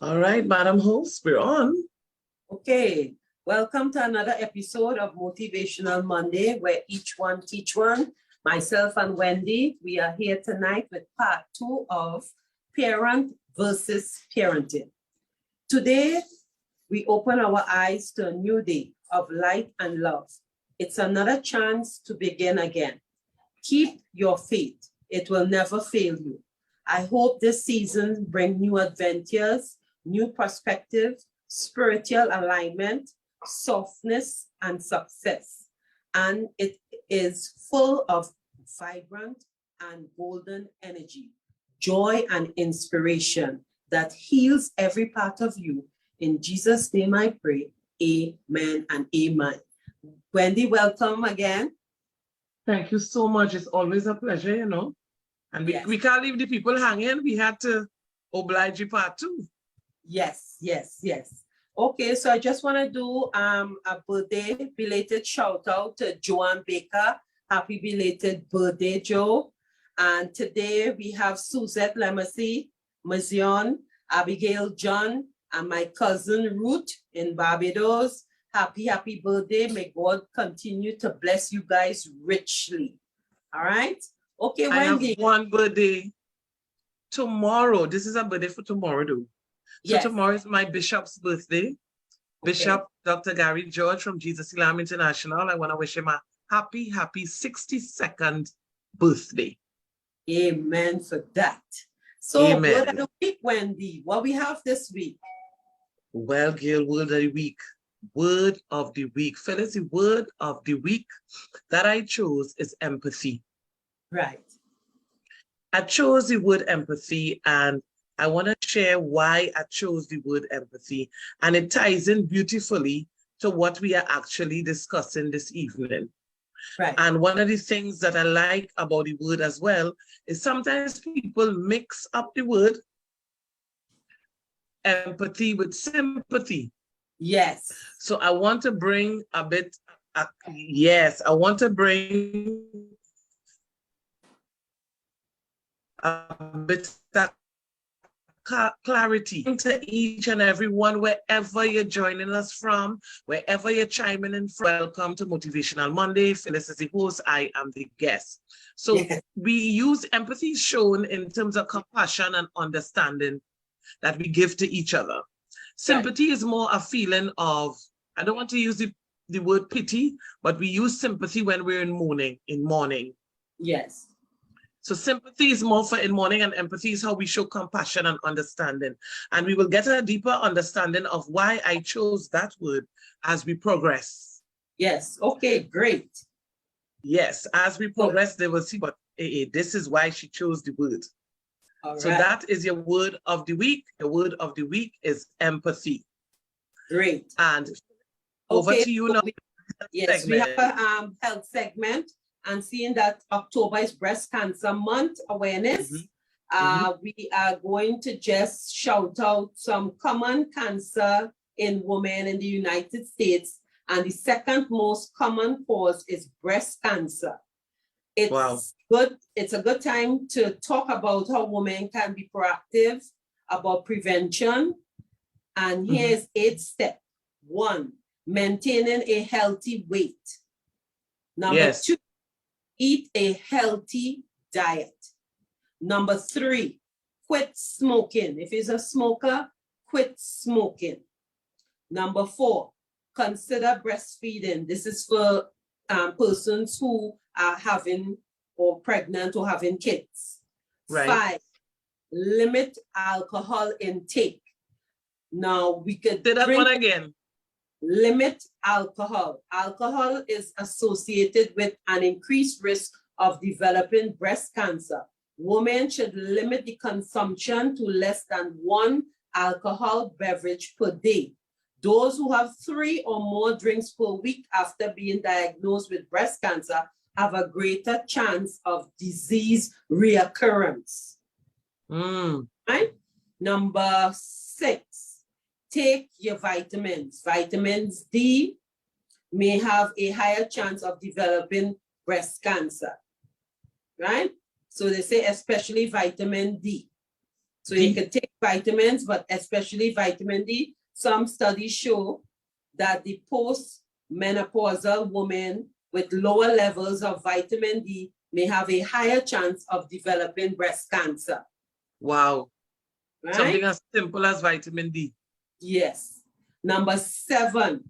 All right, Madam Host, we're on. Okay, welcome to another episode of Motivational Monday, where each one teach one. Myself and Wendy, we are here tonight with part 2 of Parent versus Parenting. Today, we open our eyes to a new day of light and love. It's another chance to begin again. Keep your faith. It will never fail you. I hope this season brings new adventures, new perspective, spiritual alignment, softness, and success. And it is full of vibrant and golden energy, joy and inspiration that heals every part of you. In Jesus' name I pray, amen and amen. Wendy, welcome again. Thank you so much. It's always a pleasure, you know. And we can't leave the people hanging. We had to oblige you part 2. Yes. Okay, so I just want to do a birthday belated shout out to Joanne Baker. Happy belated birthday, Joe. And today we have Suzette Lemasi, Mazion, Abigail John, and my cousin Ruth in Barbados. Happy birthday. May God continue to bless you guys richly. All right. Okay, Wendy. I have one birthday tomorrow. This is a birthday for tomorrow, though. So tomorrow is my bishop's birthday. Bishop Dr. Gary George from Jesus Elam International. I want to wish him a happy 62nd birthday. Amen for that. So word of the week, Wendy. What we have this week? Well, Gail, word of the week. Word of the week. Phyllis, the word of the week that I chose is empathy. Right. I chose the word empathy, and I want to share why I chose the word empathy. And it ties in beautifully to what we are actually discussing this evening. Right. And one of the things that I like about the word as well is sometimes people mix up the word empathy with sympathy. Yes. So I want to bring I want to bring a bit of clarity to each and every one, wherever you're joining us from, wherever you're chiming in from. Welcome to Motivational Monday. Phyllis is the host, I am the guest. So we use empathy shown in terms of compassion and understanding that we give to each other. Sympathy is more a feeling of, I don't want to use the word pity, but we use sympathy when we're in mourning. Yes. So sympathy is more for in mourning, and empathy is how we show compassion and understanding. And we will get a deeper understanding of why I chose that word as we progress. Yes. Okay, great. Yes, as we progress, they will see, but this is why she chose the word. All so right. That is your word of the week. The word of the week is empathy. Great. And over to you now. Yes, we have a health segment. And seeing that October is Breast Cancer Month awareness, we are going to just shout out some common cancer in women in the United States. And the second most common cause is breast cancer. It's good. It's a good time to talk about how women can be proactive about prevention. And here's 8 steps. 1, maintaining a healthy weight. Number 2, eat a healthy diet. Number 3, quit smoking. If you're a smoker, quit smoking. Number 4, consider breastfeeding. This is for persons who are having or pregnant or having kids. Right. 5, limit alcohol intake. Now we could say that one again. Limit alcohol. Alcohol is associated with an increased risk of developing breast cancer. Women should limit the consumption to less than 1 alcohol beverage per day. Those who have 3 or more drinks per week after being diagnosed with breast cancer have a greater chance of disease reoccurrence. Right? Number 6. Take your vitamins. Vitamins D may have a higher chance of developing breast cancer, right? So they say especially vitamin D. So you can take vitamins, but especially vitamin D. Some studies show that the post-menopausal woman with lower levels of vitamin D may have a higher chance of developing breast cancer. Wow. Right? Something as simple as vitamin D. Yes. Number 7,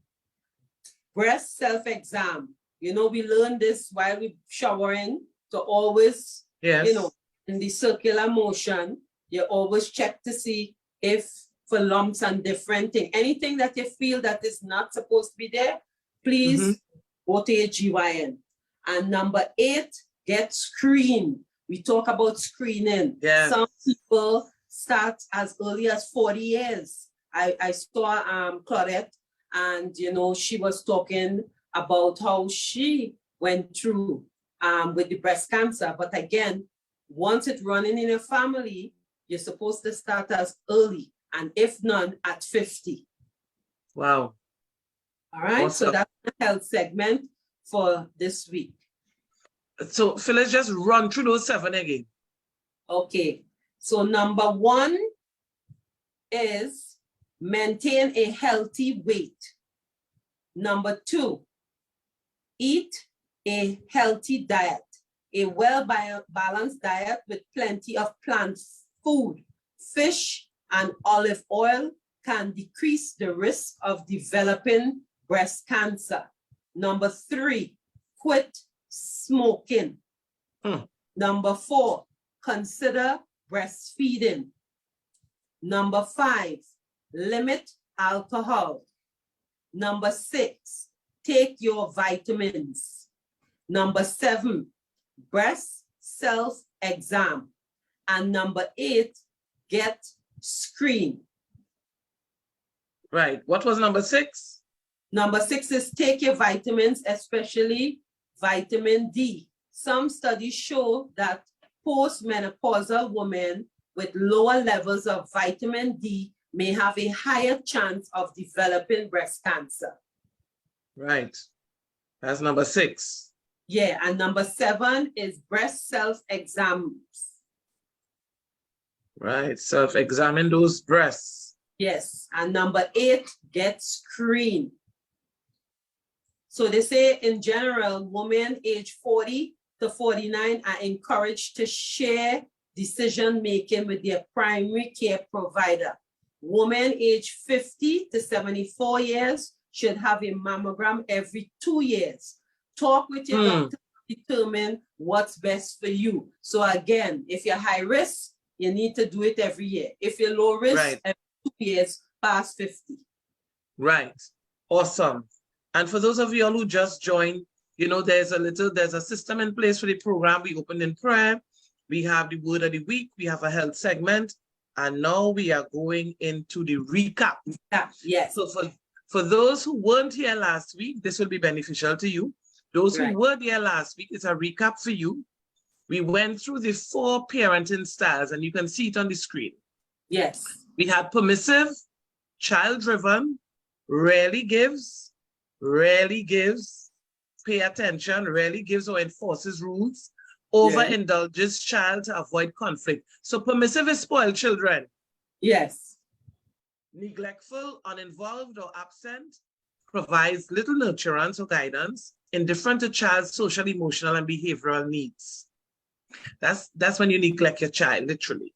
breast self-exam. You know, we learn this while we're showering to always, Yes. you know, in the circular motion, you always check to see if for lumps and different things, anything that you feel that is not supposed to be there, please go to your GYN. And number 8, get screened. We talk about screening. Yes. Some people start as early as 40 years. I saw Claudette, and you know, she was talking about how she went through with the breast cancer. But again, once it's running in a family, you're supposed to start as early, and if none, at 50. Wow. All right, Awesome. so that's the health segment for this week. So Phyllis, just run through those 7 again. Okay, so number 1 is maintain a healthy weight. Number 2, eat a healthy diet. A well-balanced diet with plenty of plant food, fish, and olive oil can decrease the risk of developing breast cancer. Number 3, quit smoking. Number 4, consider breastfeeding. Number 5, limit alcohol. Number 6, take your vitamins. Number 7, breast self-exam. And number 8, get screened. Right. What was number 6? Number 6 is take your vitamins, especially vitamin D. Some studies show that postmenopausal women with lower levels of vitamin D may have a higher chance of developing breast cancer. Right. That's number 6. Yeah, and number 7 is breast self-exams. Right. Self-examine those breasts. Yes, and number 8, get screened. So they say in general, women age 40 to 49 are encouraged to share decision-making with their primary care provider. Women age 50 to 74 years should have a mammogram every 2 years. Talk with your doctor to determine what's best for you. So again, if you're high risk, you need to do it every year. If you're low risk, right, every 2 years past 50. Right. Awesome. And for those of you all who just joined, you know, there's a system in place for the program. We opened in prayer. We have the word of the week. We have a health segment. And now we are going into the recap. Yes. So for those who weren't here last week, this will be beneficial to you. Those who were there last week, it's a recap for you. We went through the 4 parenting styles, and you can see it on the screen. Yes. We had permissive, child-driven, rarely gives, pay attention, rarely gives or enforces rules, overindulges child to avoid conflict. So permissive is spoiled children. Yes. Neglectful, uninvolved, or absent provides little nurturance or guidance, indifferent to child's social, emotional, and behavioral needs. That's when you neglect your child, literally.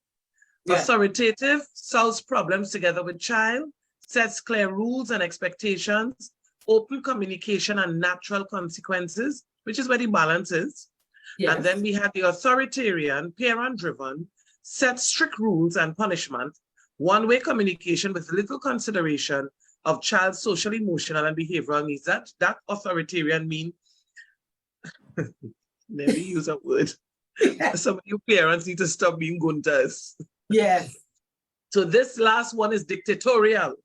Authoritative, solves problems together with child, sets clear rules and expectations, open communication and natural consequences, which is where the balance is. Yes. And then we had the authoritarian, parent-driven, set strict rules and punishment, one-way communication with little consideration of child's social, emotional, and behavioral needs. That authoritarian mean, let me use a word. Some of you parents need to stop being guntas. Yes. So this last one is dictatorial.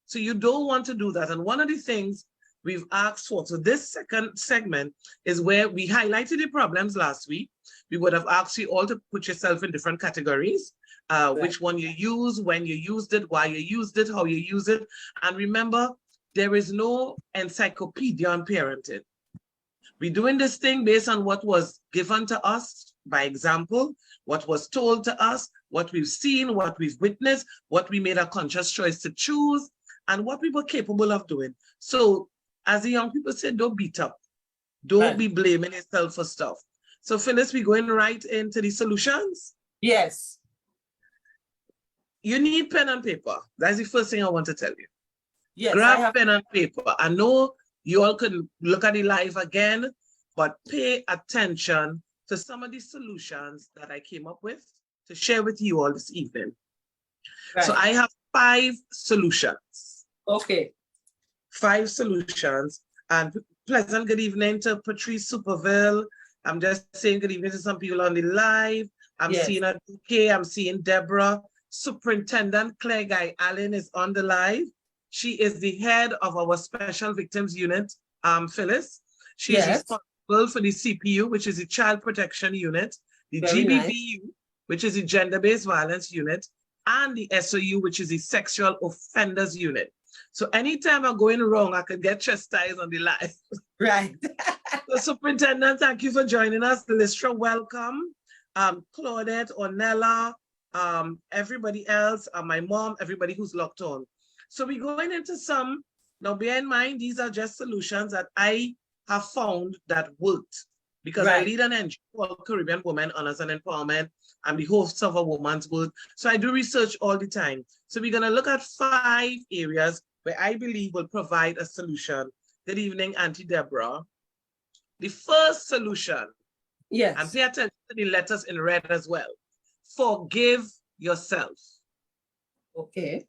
So you don't want to do that. And one of the things we've asked for, so this second segment is where we highlighted the problems last week. We would have asked you all to put yourself in different categories, which one you use, when you used it, why you used it, how you use it. And remember, there is no encyclopedia on parenting. We're doing this thing based on what was given to us by example, what was told to us, what we've seen, what we've witnessed, what we made a conscious choice to choose, and what we were capable of doing. So as the young people say, don't beat up. Don't be blaming yourself for stuff. So Phyllis, we're going right into the solutions? Yes. You need pen and paper. That's the first thing I want to tell you. Yes, grab pen and paper. I know you all can look at the live again, but pay attention to some of the solutions that I came up with to share with you all this evening. Right. So I have 5 solutions. Okay. 5 solutions. And pleasant good evening to Patrice Superville. I'm just saying good evening to some people on the live. I'm seeing a DK, I'm seeing Deborah. Superintendent Claire Guy Allen is on the live. She is the head of our Special Victims Unit, Phyllis. She is responsible for the CPU, which is the Child Protection Unit, the GBVU, which is the Gender-Based Violence Unit, and the SOU, which is the Sexual Offenders Unit. So anytime I'm going wrong, I can get chastised on the live. Right. So Superintendent, thank you for joining us. Lystra, welcome. Claudette, Ornella, everybody else, my mom, everybody who's locked on. So we're going into some, now bear in mind, these are just solutions that I have found that worked, because I lead an NGO called Caribbean Women Honors and Empowerment. I'm the host of A Woman's World. So I do research all the time. So we're gonna look at 5 areas where I believe will provide a solution. Good evening, Auntie Deborah. The first solution, and pay attention to the letters in red as well. Forgive yourself. Okay.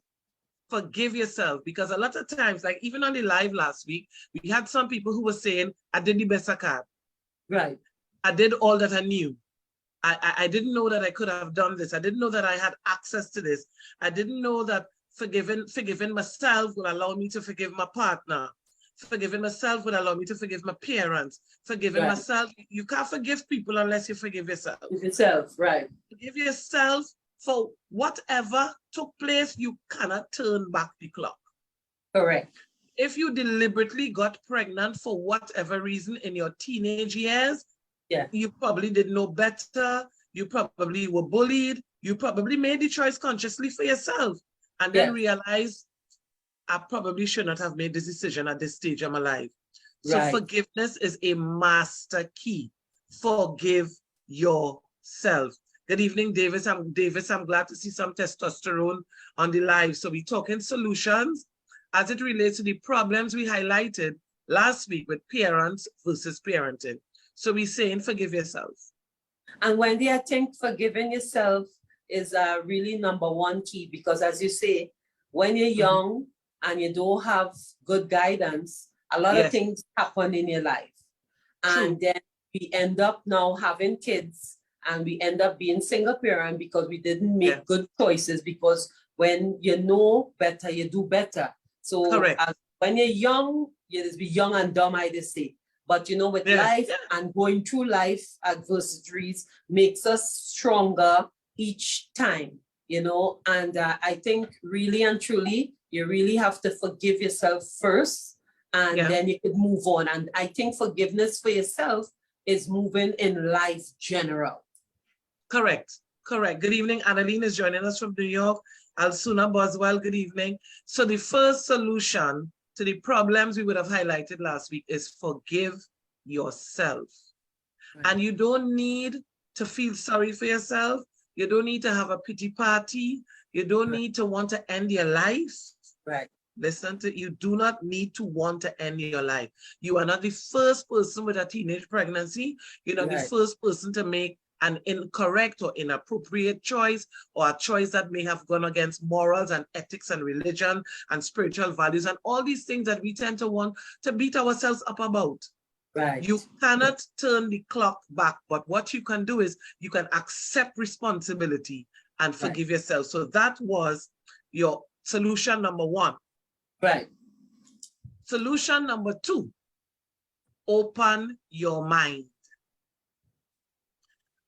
Forgive yourself, because a lot of times, like even on the live last week, we had some people who were saying, I did the best I could. Right. I did all that I knew. I didn't know that I could have done this. I didn't know that I had access to this. I didn't know that forgiving myself would allow me to forgive my partner. Forgiving myself would allow me to forgive my parents. Forgiving myself, you can't forgive people unless you forgive yourself. Yourself, right. Forgive yourself for whatever took place. You cannot turn back the clock. Correct. If you deliberately got pregnant for whatever reason in your teenage years, you probably didn't know better. You probably were bullied. You probably made the choice consciously for yourself and then realized, I probably should not have made this decision at this stage of my life. So forgiveness is a master key. Forgive yourself. Good evening, Davis. I'm glad to see some testosterone on the live. So we're talking solutions as it relates to the problems we highlighted last week with parents versus parenting. So we're saying forgive yourself. And Wendy, I think forgiving yourself is really #1 key, because as you say, when you're young and you don't have good guidance, a lot of things happen in your life. And then we end up now having kids, and we end up being single parent because we didn't make good choices, because when you know better, you do better. So when you're young, you just be young and dumb, I just say. But you know, with life and going through life adversities makes us stronger each time, you know. And I think really and truly, you really have to forgive yourself first, and then you could move on. And I think forgiveness for yourself is moving in life general. Correct. Good evening. Annalene is joining us from New York. Alsuna Boswell, good evening. So the first solution to the problems we would have highlighted last week is forgive yourself. And you don't need to feel sorry for yourself. You don't need to have a pity party. You don't need to want to end your life. Listen to, you do not need to want to end your life. You are not the first person with a teenage pregnancy. You're not the first person to make an incorrect or inappropriate choice, or a choice that may have gone against morals and ethics and religion and spiritual values and all these things that we tend to want to beat ourselves up about. You cannot turn the clock back, but what you can do is you can accept responsibility and forgive yourself. So that was your solution #1. Solution #2, open your mind.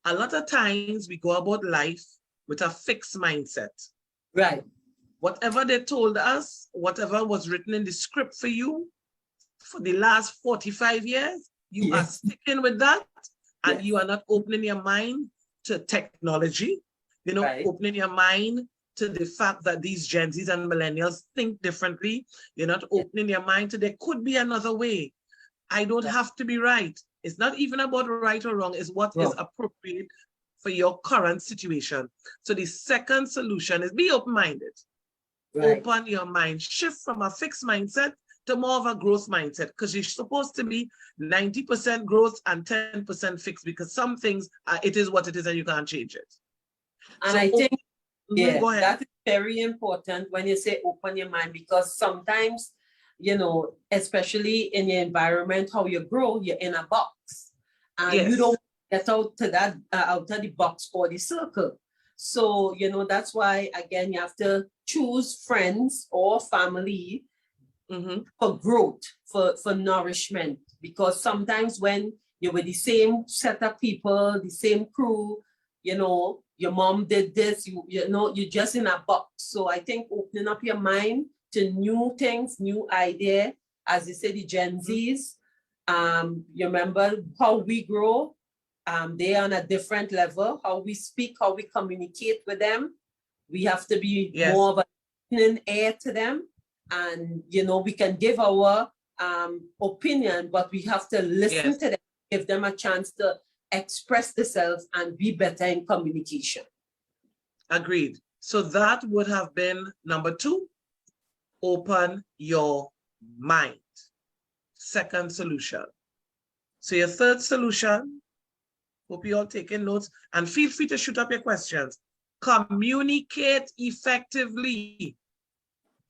A lot of times we go about life with a fixed mindset. Whatever they told us, whatever was written in the script for you for the last 45 years, you are sticking with that and you are not opening your mind to technology, you know, opening your mind to the fact that these Gen Zs and millennials think differently. You're not opening your mind to there could be another way. I don't have to be right. It's not even about right or wrong. It's what is appropriate for your current situation. So the second solution is be open-minded. Open your mind. Shift from a fixed mindset to more of a growth mindset, because you're supposed to be 90% growth and 10% fixed, because some things, it is what it is and you can't change it. And so I think, that is very important when you say open your mind, because sometimes, you know, especially in your environment, how you grow, you're in a box. And you don't get out to that, out of the box or the circle. So, you know, that's why, again, you have to choose friends or family for growth, for nourishment. Because sometimes when you're with the same set of people, the same crew, you know, your mom did this, you know, you're just in a box. So I think opening up your mind to new things, new idea, as you say, the Gen Zs, you remember how we grow, they're on a different level, how we speak, how we communicate with them. We have to be more of a listening ear to them. And, you know, we can give our opinion, but we have to listen to them, give them a chance to express themselves and be better in communication. Agreed. So that would have been number 2, open your mind. Second solution. So your third solution, hope you all taking notes, and feel free to shoot up your questions. Communicate effectively.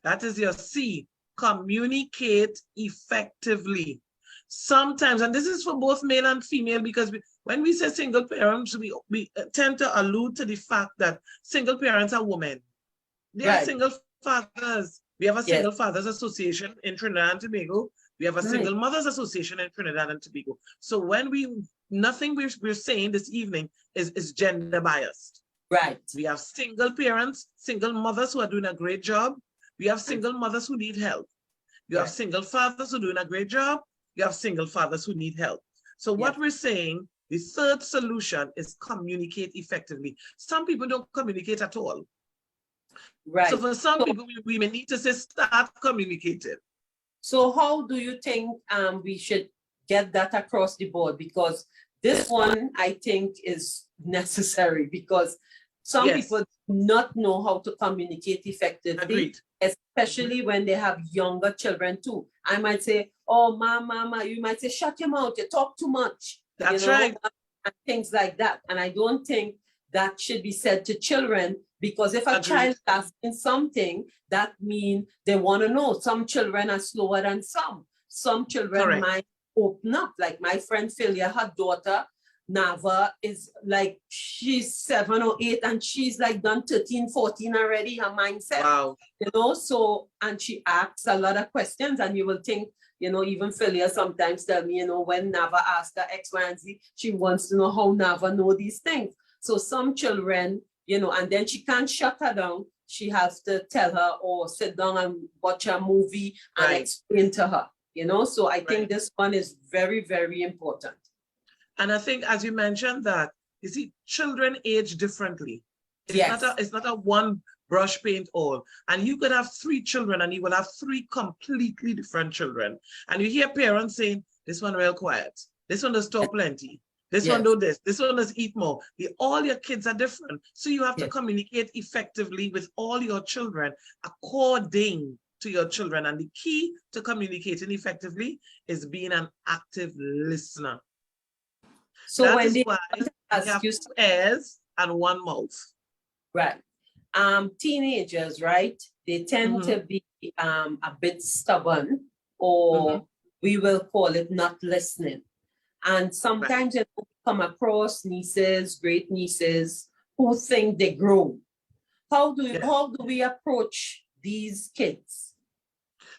That is your C. Communicate effectively. Sometimes, and this is for both male and female, because when we say single parents, we tend to allude to the fact that single parents are women. They are single fathers. We have a single fathers association in Trinidad and Tobago. We have a single mothers association in Trinidad and Tobago. So when nothing we're saying this evening is gender biased. Right. We have single parents, single mothers who are doing a great job. We have single mothers who need help. You have single fathers who are doing a great job. You have single fathers who need help. So what we're saying, the third solution is communicate effectively. Some people don't communicate at all. Right. So for some people, we may need to say, start communicating. So how do you think we should get that across the board? Because this one, I think, is necessary, because some people do not know how to communicate effectively. Agreed. Especially when they have younger children too. I might say, oh, mama, you might say, shut your mouth, you talk too much. That's right. And things like that. And I don't think that should be said to children, because if a child is asking something, that means they want to know. Some children are slower than some. Some children might open up. Like my friend Philia, her daughter, Nava, is like, she's 7 or 8 and she's like done 13, 14 already, her mindset. Wow. You know, so, and she asks a lot of questions, and you will think, you know, even Philia sometimes tell me, you know, when Nava asks her X, Y, and Z, she wants to know how Nava know these things. So some children, you know, and then she can't shut her down. She has to tell her or sit down and watch a movie and explain to her, you know. So I think this one is very, very important. And I think, as you mentioned, that, you see, children age differently. It's not a one brush paint all. And you could have 3 children and you will have 3 completely different children. And you hear parents saying, this one real quiet. This one does talk plenty. This one do this. This one does eat more. All your kids are different. So you have to communicate effectively with all your children according to your children. And the key to communicating effectively is being an active listener. So that is why we have 2 ears and 1 mouth. Right. Teenagers, right? They tend to be a bit stubborn, or we will call it not listening. And sometimes you come across nieces, great nieces, who think they grow. How do we approach these kids?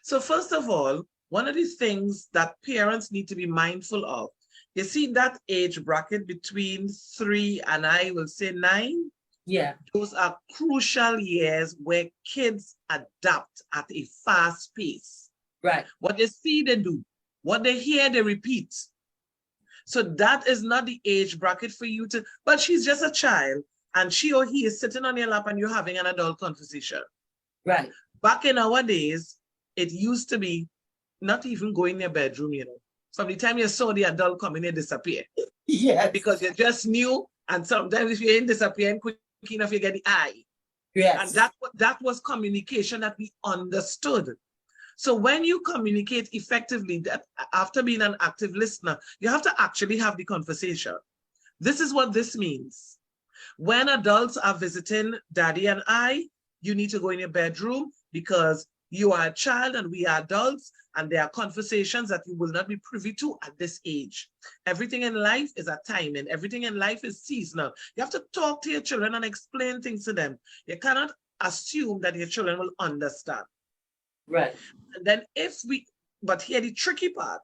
So first of all, one of the things that parents need to be mindful of, you see that age bracket between 3 and I will say 9? Yeah. Those are crucial years where kids adapt at a fast pace. Right. What they see, they do. What they hear, they repeat. So that is not the age bracket for you to, but she's just a child and she or he is sitting on your lap and you're having an adult conversation. Right. Back in our days, it used to be not even go in your bedroom, you know. From the time you saw the adult coming, you disappear. Yes. Because you just knew, and sometimes if you ain't disappearing quick enough, you get the eye. Yes. And that was communication that we understood. So when you communicate effectively, that after being an active listener, you have to actually have the conversation. This is what this means. When adults are visiting Daddy and I, you need to go in your bedroom because you are a child and we are adults, and there are conversations that you will not be privy to at this age. Everything in life is a timing. Everything in life is seasonal. You have to talk to your children and explain things to them. You cannot assume that your children will understand. Right. And then but here the tricky part,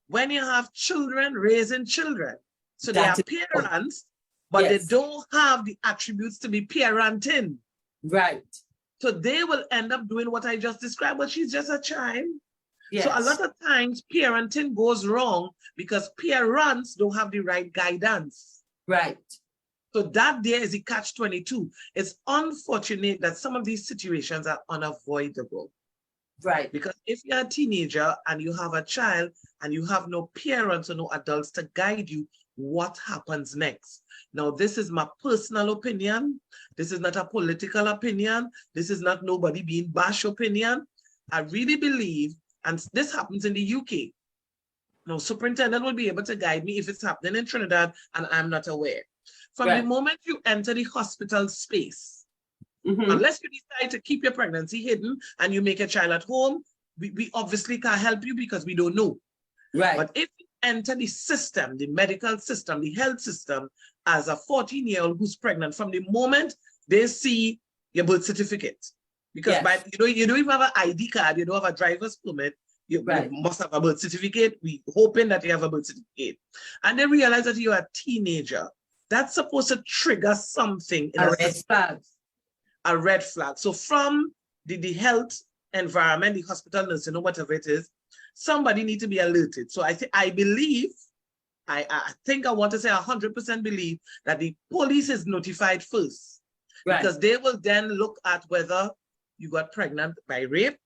when you have children raising children, so they are parents, but they don't have the attributes to be parenting. Right. So they will end up doing what I just described, but she's just a child. Yes. So a lot of times parenting goes wrong because parents don't have the right guidance. Right. So that there is a catch-22. It's unfortunate that some of these situations are unavoidable. Right. Because if you're a teenager and you have a child and you have no parents or no adults to guide you, what happens next? Now, this is my personal opinion. This is not a political opinion. This is not nobody being bash opinion. I really believe, and this happens in the UK. Now, superintendent will be able to guide me if it's happening in Trinidad and I'm not aware. From the moment you enter the hospital space, unless you decide to keep your pregnancy hidden and you make a child at home, we obviously can't help you because we don't know. Right. But if you enter the system, the medical system, the health system, as a 14-year-old who's pregnant, from the moment they see your birth certificate, because you don't even have an ID card, you don't have a driver's permit, you must have a birth certificate. We hoping that you have a birth certificate. And they realize that you're a teenager. That's supposed to trigger something. A red flag. A red flag. So from the health environment, the hospital nursing or whatever it is, somebody need to be alerted. So I think I want to say 100% believe that the police is notified first. Because they will then look at whether you got pregnant by rape,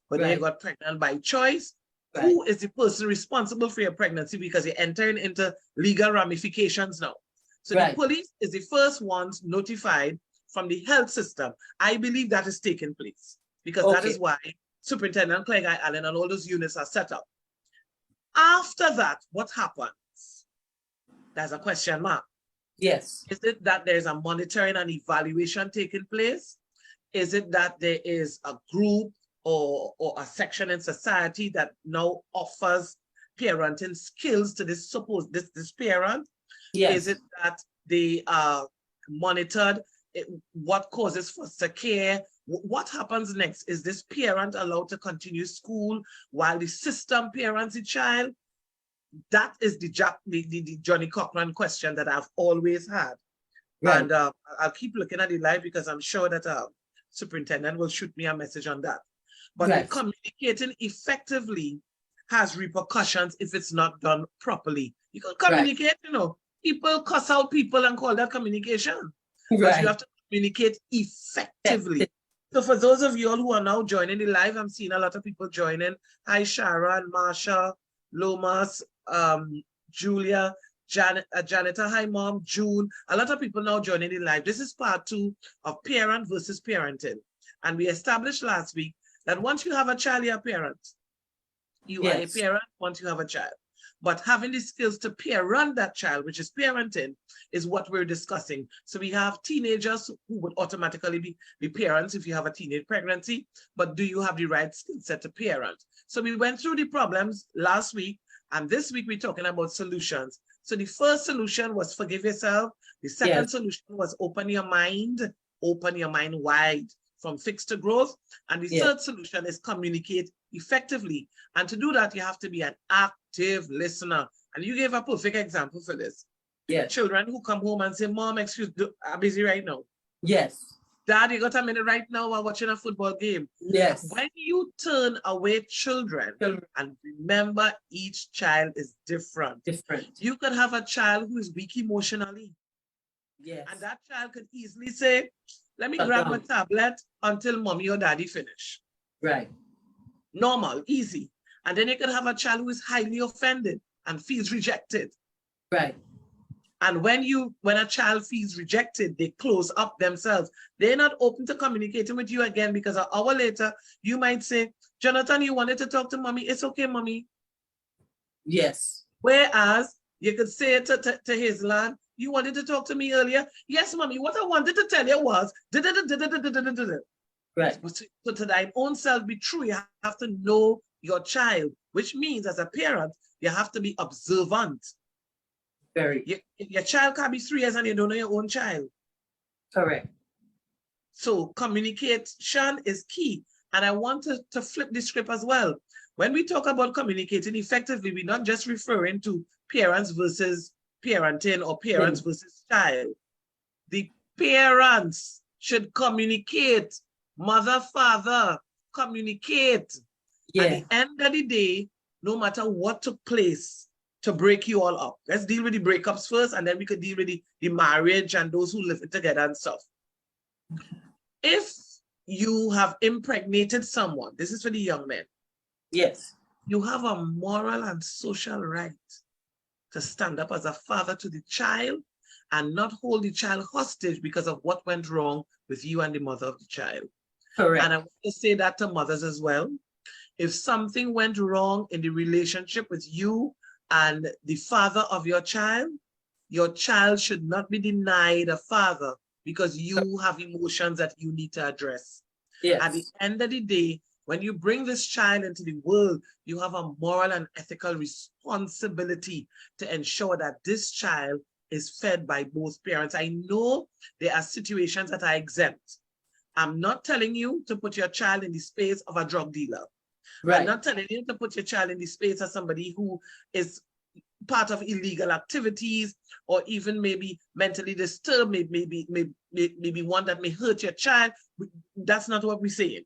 whether you got pregnant by choice, who is the person responsible for your pregnancy, because you're entering into legal ramifications now. So the police is the first ones notified from the health system. I believe that is taking place because that is why Superintendent Claire Guy Allen and all those units are set up. After that, what happens? There's a question mark. Yes. Is it that there's a monitoring and evaluation taking place? Is it that there is a group or a section in society that now offers parenting skills to this parent? Yes. Is it that they are monitored? What causes foster care? What happens next? Is this parent allowed to continue school while the system parents the child? That is the Johnny Cochran question that I've always had. Right. And I'll keep looking at the live because I'm sure that superintendent will shoot me a message on that. But communicating effectively has repercussions if it's not done properly. You can communicate, you know, people cuss out people and call that communication. Because you have to communicate effectively. So for those of you all who are now joining the live, I'm seeing a lot of people joining. Hi, Sharon, Marsha, Lomas, Julia, Janetta, hi mom, June. A lot of people now joining the live. This is part 2 of parent versus parenting. And we established last week that once you have a child, you're a parent. You are a parent once you have a child. But having the skills to parent that child, which is parenting, is what we're discussing. So we have teenagers who would automatically be parents if you have a teenage pregnancy, but do you have the right skill set to parent? So we went through the problems last week, and this week we're talking about solutions. So the first solution was forgive yourself. The second solution was open your mind wide from fixed to growth. And the third solution is communicate effectively. And to do that, you have to be an active listener. And you gave a perfect example for this. Children who come home and say, Mom, excuse me, I'm busy right now. Yes. Dad, you got a minute right now while watching a football game. Yes. When you turn away children, and remember each child is different. You could have a child who is weak emotionally. Yes. And that child could easily say, let me grab my tablet until mommy or daddy finish. Right. Normal, easy. And then you could have a child who is highly offended and feels rejected. Right. And when a child feels rejected, they close up themselves. They're not open to communicating with you again, because an hour later, you might say, Jonathan, you wanted to talk to mommy. It's okay, mommy. Yes. Whereas you could say to Hazelland, you wanted to talk to me earlier. Yes, mommy, what I wanted to tell you was, right. So to thy own self be true, you have to know your child, which means as a parent, you have to be observant. Very. Your child can be 3 years and you don't know your own child. Correct. So communication is key. And I want to flip the script as well. When we talk about communicating effectively, we're not just referring to parents versus parenting or parents versus child. The parents should communicate. Mother, father, communicate. Yeah. At the end of the day, no matter what took place to break you all up. Let's deal with the breakups first, and then we could deal with the marriage and those who live together and stuff. If you have impregnated someone, this is for the young men. Yes. You have a moral and social right to stand up as a father to the child and not hold the child hostage because of what went wrong with you and the mother of the child. Correct. And I want to say that to mothers as well. If something went wrong in the relationship with you and the father of your child should not be denied a father because you have emotions that you need to address. Yes. At the end of the day, when you bring this child into the world, you have a moral and ethical responsibility to ensure that this child is fed by both parents. I know there are situations that are exempt. I'm not telling you to put your child in the space of a drug dealer. Right. I'm not telling you to put your child in the space of somebody who is part of illegal activities or even maybe mentally disturbed, maybe one that may hurt your child. That's not what we're saying.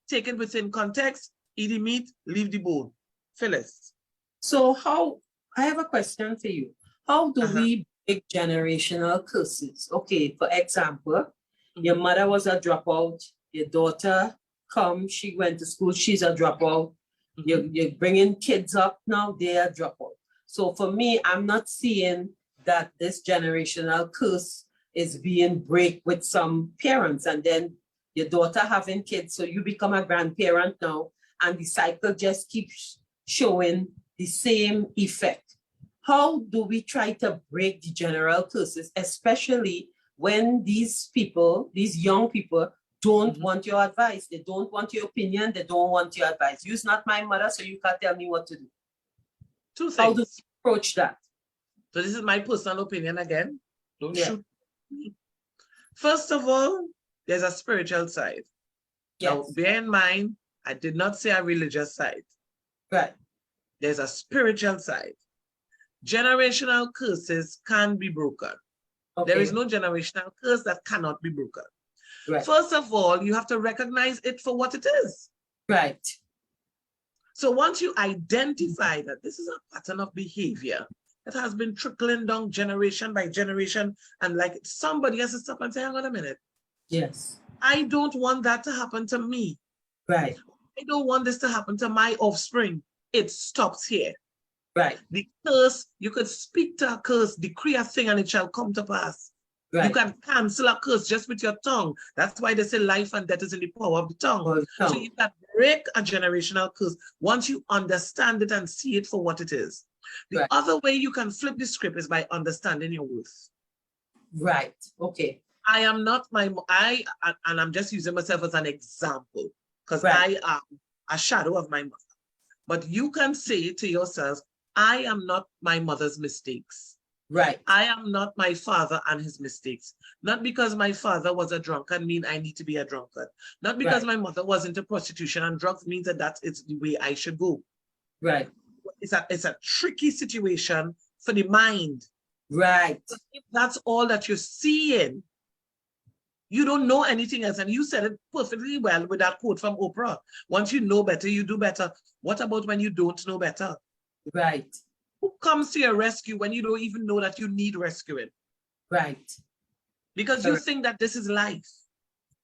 Take it within context, eat the meat, leave the bone. Phyllis. So I have a question for you. How do we break generational curses? Okay, for example, your mother was a dropout, your daughter she went to school, she's a dropout. You're bringing kids up now, they are dropout. So for me, I'm not seeing that this generational curse is being break with some parents, and then your daughter having kids, so you become a grandparent now, and the cycle just keeps showing the same effect. How do we try to break the general curses, especially when these people, these young people, don't want your advice, they don't want your opinion, they don't want your advice. You're not my mother, so you can't tell me what to do. Two things. How do we approach that? So this is my personal opinion again. Don't shoot me. First of all, there's a spiritual side. Yes. Now, bear in mind, I did not say a religious side. Right. There's a spiritual side. Generational curses can be broken. Okay. There is no generational curse that cannot be broken. Right. First of all, you have to recognize it for what it is. Right. So once you identify that this is a pattern of behavior that has been trickling down generation by generation, and like somebody has to stop and say, hang on a minute. Yes. I don't want that to happen to me. Right. I don't want this to happen to my offspring. It stops here. Right. The curse, you could speak to a curse, decree a thing, and it shall come to pass. Right. You can cancel a curse just with your tongue. That's why they say life and death is in the power of the tongue. So you can break a generational curse once you understand it and see it for what it is. The other way you can flip the script is by understanding your worth. Right. Okay. I am not and I'm just using myself as an example because I am a shadow of my mother. But you can say to yourself, I am not my mother's mistakes. Right. I am not my father and his mistakes. Not because my father was a drunkard mean I need to be a drunkard. Not because my mother was into prostitution and drugs means that is the way I should go. Right. It's a tricky situation for the mind. Right. If that's all that you're seeing, You don't know anything else. And you said it perfectly well with that quote from Oprah. Once you know better, you do better. What about when you don't know better? Right. Who comes to your rescue when you don't even know that you need rescuing? Right. Because you think that this is life.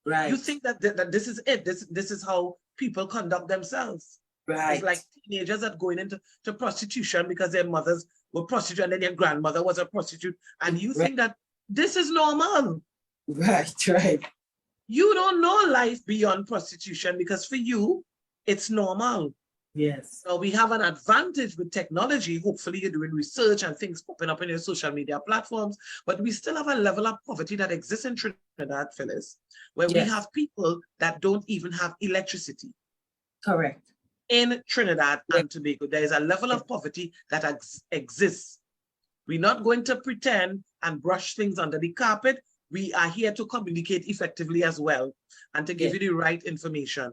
Right. You think that this is it. This is how people conduct themselves. Right. It's like teenagers that going into prostitution because their mothers were prostitutes and then their grandmother was a prostitute. And you think that this is normal. Right, right. You don't know life beyond prostitution because for you, it's normal. Yes. So we have an advantage with technology. Hopefully you're doing research and things popping up in your social media platforms, but we still have a level of poverty that exists in Trinidad, Phyllis, where we have people that don't even have electricity. Correct. In Trinidad and Tobago, there is a level of poverty that exists. We're not going to pretend and brush things under the carpet. We are here to communicate effectively as well and to give you the right information.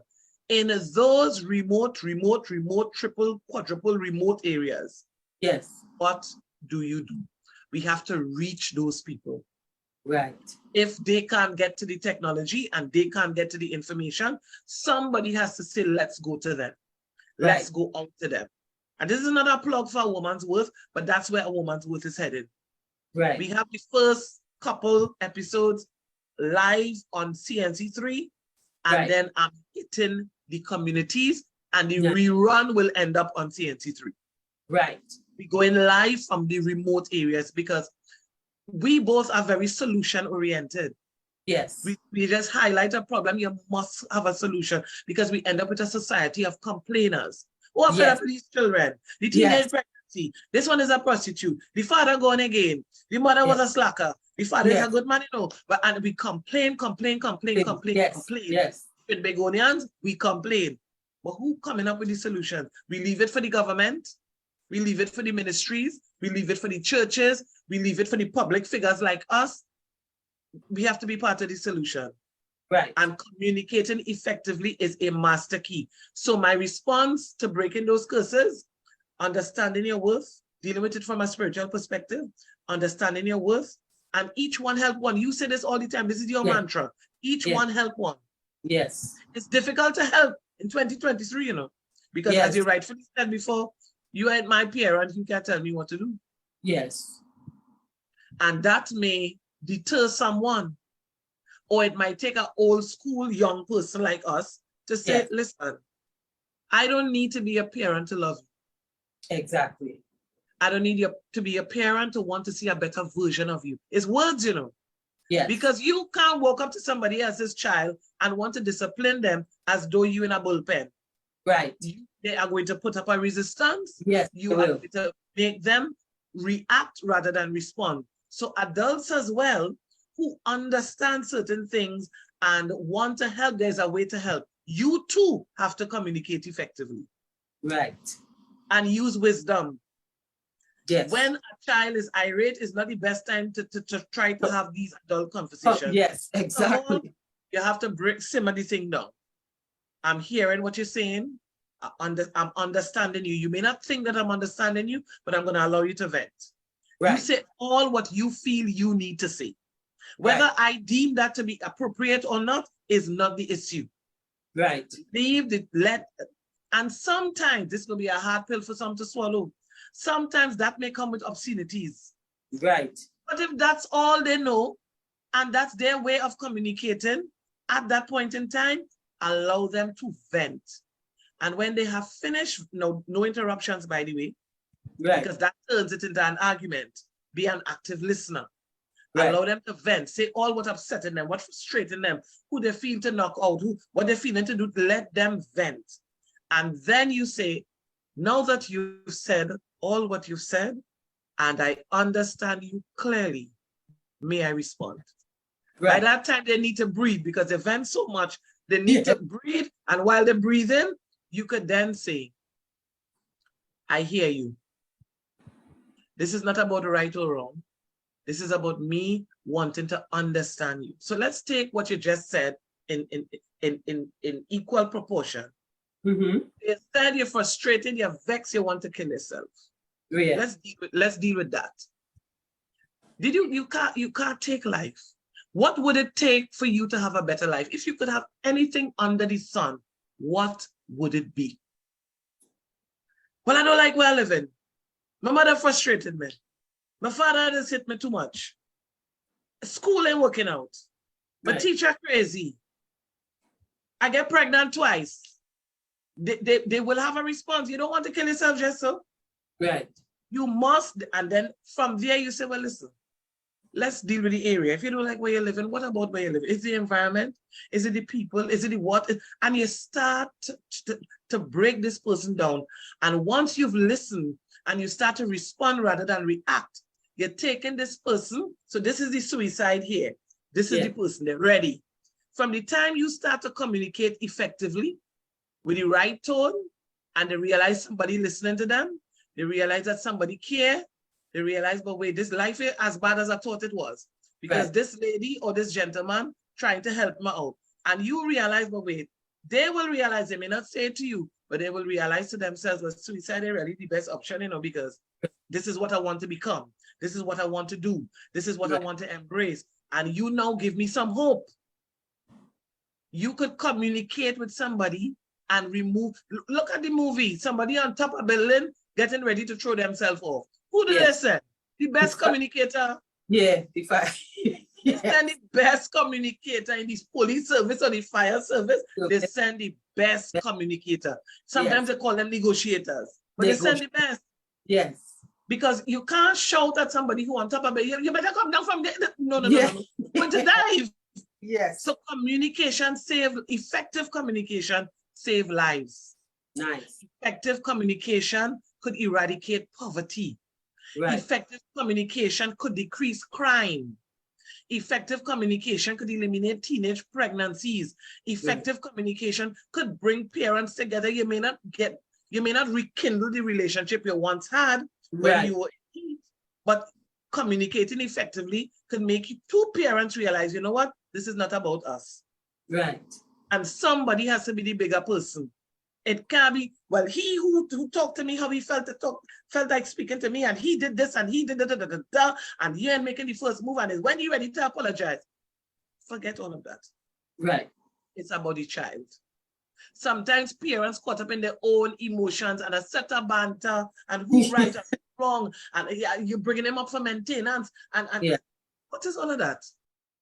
In those remote, triple, quadruple remote areas, what do you do? We have to reach those people. Right. If they can't get to the technology and they can't get to the information, somebody has to say, let's go to them. Let's go out to them. And this is not a plug for A Woman's Worth, but that's where A Woman's Worth is headed. Right. We have the first couple episodes live on CNC3, and then I'm hitting the communities, and the rerun will end up on CNC3. Right. We're going live from the remote areas because we both are very solution oriented. Yes. We just highlight a problem, you must have a solution, because we end up with a society of complainers. Oh, I'm fed up with these children. The teenage pregnancy. This one is a prostitute. The father gone again. The mother was a slacker. The father is a good man, you know. And we complain. Yes. With Begonians, we complain. But who coming up with the solution? We leave it for the government. We leave it for the ministries. We leave it for the churches. We leave it for the public figures like us. We have to be part of the solution. Right. And communicating effectively is a master key. So my response to breaking those curses, understanding your worth, dealing with it from a spiritual perspective, understanding your worth, and each one help one. You say this all the time. This is your mantra. Each one help one. Yes. It's difficult to help in 2023, you know, because as you rightfully said before, you ain't my parent, you can't tell me what to do. Yes. And that may deter someone. Or it might take an old school young person like us to say, listen, I don't need to be a parent to love you. Exactly. I don't need you to be a parent to want to see a better version of you. It's words, you know. Yes. Because you can't walk up to somebody else's child and want to discipline them as though you're in a bullpen. Right. They are going to put up a resistance. Yes. You are going to make them react rather than respond. So adults as well, who understand certain things and want to help, there's a way to help. You too have to communicate effectively. Right. And use wisdom. Yes. When a child is irate, it's not the best time to try to have these adult conversations. Yes, exactly. You have to simmer the thing down. I'm hearing what you're saying. I'm understanding you. You may not think that I'm understanding you, but I'm going to allow you to vent. Right. You say all what you feel you need to say. Whether I deem that to be appropriate or not is not the issue. Right. And sometimes this is going to be a hard pill for some to swallow. Sometimes that may come with obscenities. Right. But if that's all they know, and that's their way of communicating, at that point in time, allow them to vent. And when they have finished, no interruptions, by the way, because that turns it into an argument. Be an active listener. Allow them to vent. Say all what upsetting them, what frustrating them, who they feel to knock out, what they're feeling to do. Let them vent. And then you say, now that you've said all what you've said, and I understand you clearly, may I respond? By that time, they need to breathe because they vent so much. They need to breathe. And while they're breathing, you could then say, I hear you. This is not about right or wrong. This is about me wanting to understand you. So let's take what you just said in equal proportion. Mm-hmm. You said you're frustrated, you're vexed, you want to kill yourself. Yeah. Let's deal with that. You can't take life. What would it take for you to have a better life? If you could have anything under the sun, what would it be? Well, I don't like where I live in. My mother frustrated me. My father just hit me too much. School ain't working out. My teacher crazy. I get pregnant twice. They will have a response. You don't want to kill yourself, just so. Right. You must, and then from there you say, well, listen, let's deal with the area. If you don't like where you're living, what about where you live? Is the environment? Is it the people? Is it the what? And you start to break this person down. And once you've listened and you start to respond rather than react, you're taking this person. So this is the suicide here. This is the person, they're ready. From the time you start to communicate effectively with the right tone, and they realize somebody listening to them, they realize that somebody care, they realize, but wait, this life is as bad as I thought it was. Because this lady or this gentleman trying to help me out. And you realize, but wait, they will realize, they may not say it to you, but they will realize to themselves, well, suicide is really the best option, you know, because this is what I want to become. This is what I want to do. This is what I want to embrace. And you now give me some hope. You could communicate with somebody and remove, look at the movie, somebody on top of a building getting ready to throw themselves off. Who do they send? The best communicator? Yeah, They send the best communicator in this police service or the fire service. They send the best communicator. Sometimes they call them negotiators, but they send the best. Yes. Because you can't shout at somebody who on top of it, you better come down from there. No. Going to dive. Yes. So communication effective communication save lives. Nice. Effective communication could eradicate poverty. Right. Effective communication could decrease crime. Effective communication could eliminate teenage pregnancies. Effective communication could bring parents together. You may not rekindle the relationship you once had when you were in heat, but communicating effectively could make two parents realize, you know what, this is not about us. Right. And somebody has to be the bigger person. It can't be, well, he who talked to me, how he felt like speaking to me, and he did this and he did da, and he ain't making the first move, and is when you're ready to apologize. Forget all of that. Right. It's about the child. Sometimes parents caught up in their own emotions and a set of banter and who's right and who's wrong, and you're bringing them up for maintenance. And what is all of that?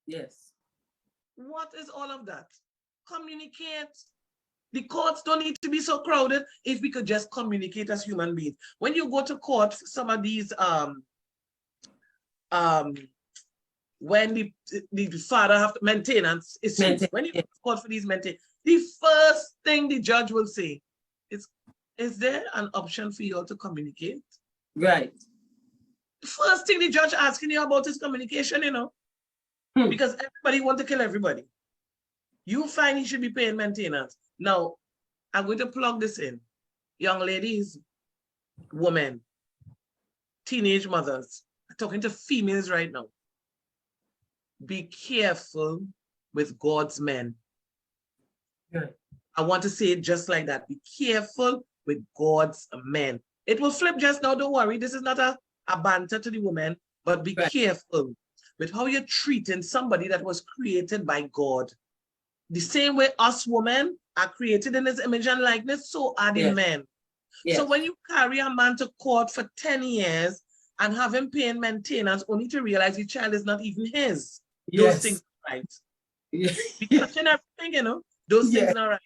Yes. What is all of that? Communicate. The courts don't need to be so crowded if we could just communicate as human beings. When you go to court, some of these, when the father have maintenance issues, when you go to court for these maintenance, the first thing the judge will say is there an option for you all to communicate? Right. The first thing the judge asking you about is communication, you know, because everybody want to kill everybody. You find he should be paying maintenance. Now, I'm going to plug this in. Young ladies, women, teenage mothers, I'm talking to females right now. Be careful with God's men. Right. I want to say it just like that. Be careful with God's men. It will flip just now, don't worry. This is not a banter to the women, but be careful with how you're treating somebody that was created by God. The same way us women are created in his image and likeness, so are the men. So when you carry a man to court for 10 years and have him paying maintenance only to realize the child is not even his, those things are right. Be touching everything, you know, those things are right.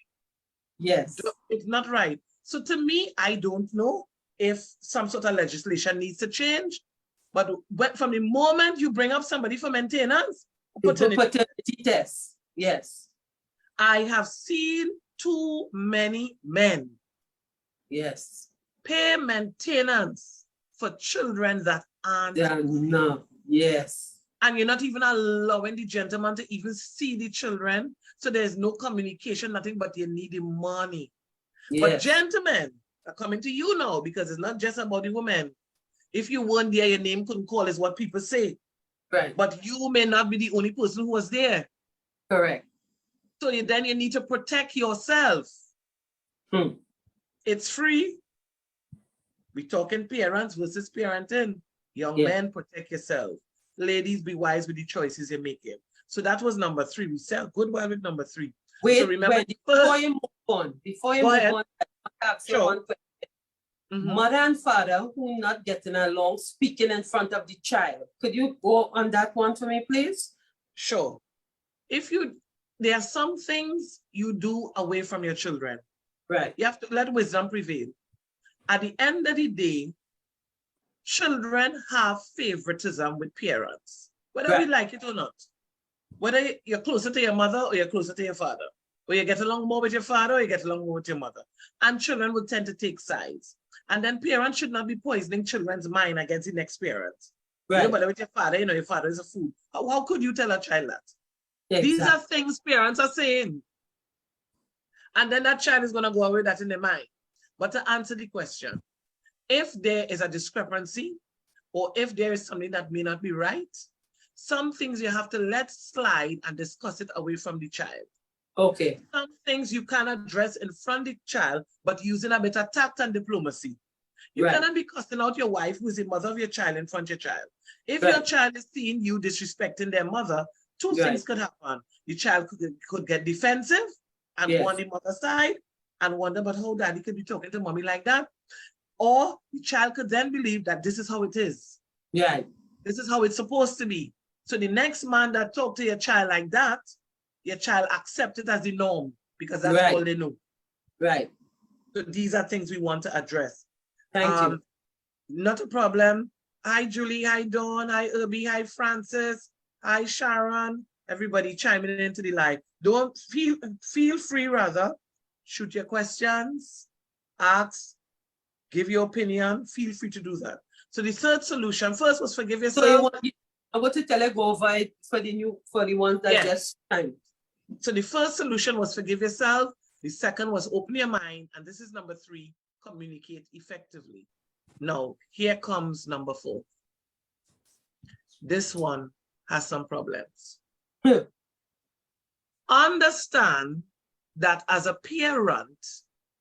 Yes. It's not right. So to me, I don't know if some sort of legislation needs to change, but from the moment you bring up somebody for maintenance, paternity test. Yes. I have seen too many men pay maintenance for children that aren't. No. Yes. And you're not even allowing the gentleman to even see the children. So there's no communication, nothing, but you need the money. Yes. But gentlemen are coming to you now because it's not just about the women. If you weren't there, your name couldn't call is what people say. Right. But you may not be the only person who was there. Correct. So then you need to protect yourself. It's free. We're talking parents versus parenting. Young men, protect yourself. Ladies, be wise with the choices you're making. So that was number 3. We said good while with number 3. Wait, so remember before you move on, I want to ask you one question. Mother and father who not getting along, speaking in front of the child. Could you go on that one for me, please? Sure. There are some things you do away from your children. Right. You have to let wisdom prevail. At the end of the day, children have favoritism with parents, whether we like it or not. Whether you're closer to your mother or you're closer to your father, or you get along more with your father or you get along more with your mother. And children will tend to take sides. And then parents should not be poisoning children's mind against the next parent. Right. You know, but with your father, your father is a fool. How could you tell a child that? Exactly. These are things parents are saying. And then that child is going to go away with that in their mind. But to answer the question, if there is a discrepancy or if there is something that may not be right, some things you have to let slide and discuss it away from the child. Okay. Some things you can address in front of the child, but using a bit of tact and diplomacy. You cannot be cussing out your wife, who is the mother of your child, in front of your child. If your child is seeing you disrespecting their mother, two things could happen. The child could get defensive and go on the mother's side and wonder about how daddy could be talking to mommy like that. Or the child could then believe that this is how it is. Yeah. This is how it's supposed to be. So the next man that talk to your child like that, your child accept it as the norm because that's all they know. Right. So these are things we want to address. Thank you. Not a problem. Hi, Julie. Hi, Dawn. Hi, Irby. Hi, Francis. Hi, Sharon. Everybody chiming into the live. Don't feel free, rather. Shoot your questions, ask, give your opinion. Feel free to do that. So the third solution first was forgive yourself. So I want to tell you go over it for the ones that just time. So the first solution was forgive yourself. The second was open your mind. And this is number 3, communicate effectively. Now, here comes number 4. This one has some problems. Understand that as a parent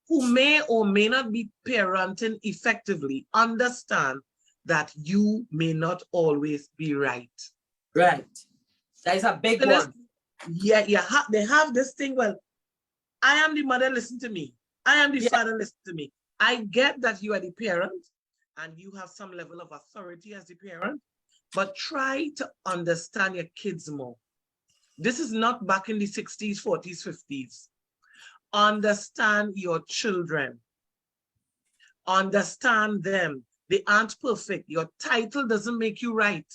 who may or may not be parenting effectively, understand that you may not always be right. Right. That is a big one. Yeah, they have this thing, well, I am the mother, listen to me. I am the father, listen to me. I get that you are the parent and you have some level of authority as the parent, but try to understand your kids more. This is not back in the 60s, 40s, 50s. Understand your children. Understand them. They aren't perfect. Your title doesn't make you right.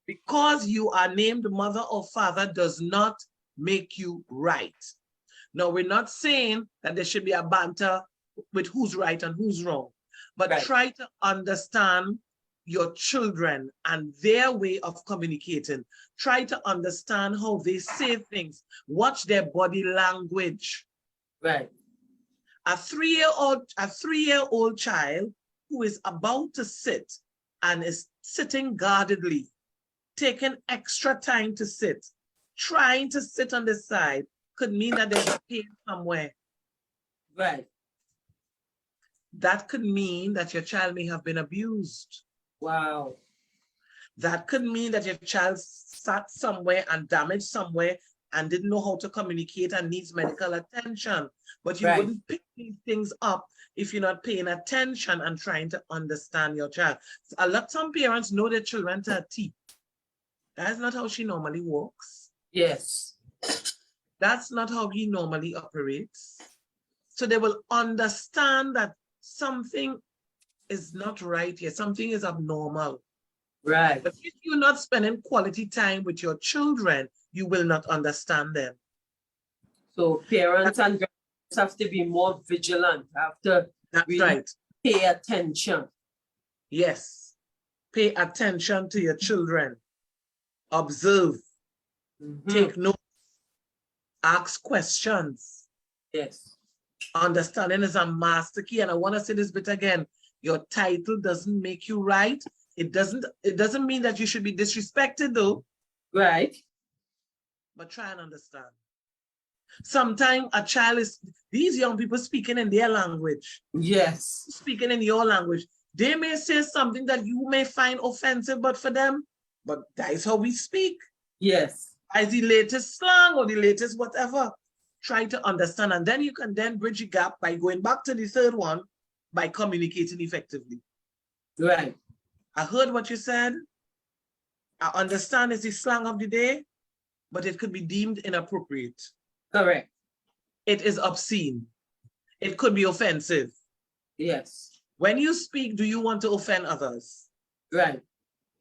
Because you are named mother or father does not make you right. Now, we're not saying that there should be a banter with who's right and who's wrong, but try to understand your children and their way of communicating. Try to understand how they say things. Watch their body language. Right. A 3-year-old child who is about to sit and is sitting guardedly, taking extra time to sit, trying to sit on the side, could mean that there's a pain somewhere. Right. That could mean that your child may have been abused. Wow. That could mean that your child sat somewhere and damaged somewhere and didn't know how to communicate and needs medical attention. But you wouldn't pick these things up if you're not paying attention and trying to understand your child. Some parents know their children to a T. That's not how she normally walks. Yes. That's not how he normally operates. So they will understand that something is not right here. Something is abnormal. Right. But if you're not spending quality time with your children, you will not understand them. So parents and grandparents have to be more vigilant, have to really pay attention. Yes. Pay attention to your children. Observe. Take notes. Ask questions. Yes. Understanding is a master key. And I want to say this bit again. Your title doesn't make you right. It doesn't mean that you should be disrespected though. Right. But try and understand. Sometimes a child these young people speaking in their language. Yes. Speaking in your language. They may say something that you may find offensive, but for them, but that is how we speak. Yes. As the latest slang or the latest whatever, try to understand. And then you can then bridge the gap by going back to the third one by communicating effectively. Right. I heard what you said. I understand it's the slang of the day, but it could be deemed inappropriate. Correct. It is obscene. It could be offensive. Yes. When you speak, do you want to offend others? Right.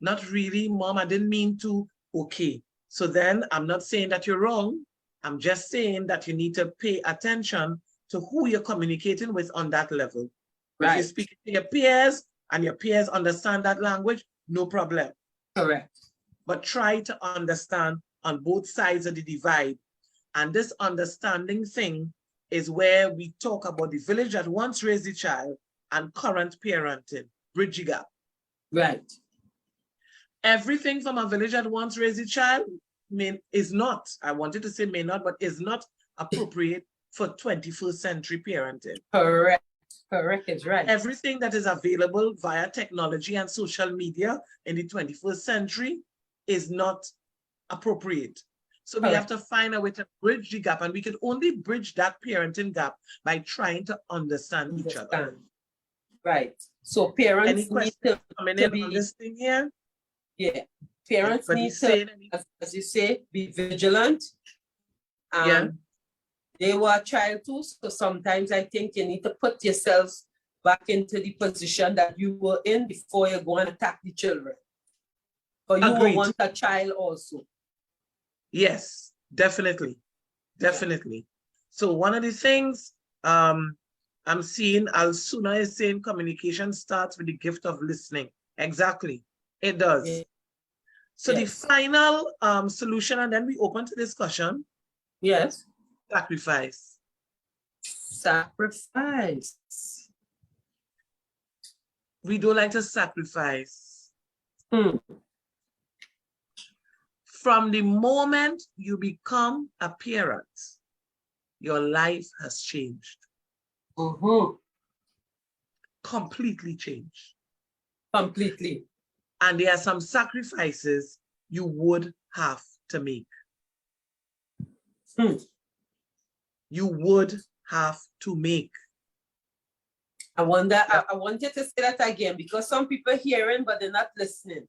Not really, Mom, I didn't mean to. Okay. So then I'm not saying that you're wrong. I'm just saying that you need to pay attention to who you're communicating with on that level. Right. If you're speaking to your peers and your peers understand that language, no problem. Correct. But try to understand on both sides of the divide. And this understanding thing is where we talk about the village that once raised the child and current parenting, bridge the gap. Right. Everything from a village that once raised a child is not, I wanted to say may not, but is not appropriate for 21st century parenting. Correct. Correct is right. Everything that is available via technology and social media in the 21st century is not appropriate. So we have to find a way to bridge the gap, and we can only bridge that parenting gap by trying to understand each other. Right. So parents Any questions coming in on this thing here? Yeah. Parents need to, as you say, be vigilant. Yeah. They were a child too, so sometimes I think you need to put yourselves back into the position that you were in before you go and attack the children. But you will want a child also. Yes, definitely. Definitely. So one of the things I'm seeing, Al-Suna is saying communication starts with the gift of listening. Exactly. It does. Yeah. So the final solution, and then we open to discussion. Yes. Sacrifice. Sacrifice. We don't like to sacrifice. From the moment you become a parent, your life has changed. Completely changed. Completely. And there are some sacrifices you would have to make. You would have to make. I wonder, I want you to say that again, because some people hearing, but they're not listening.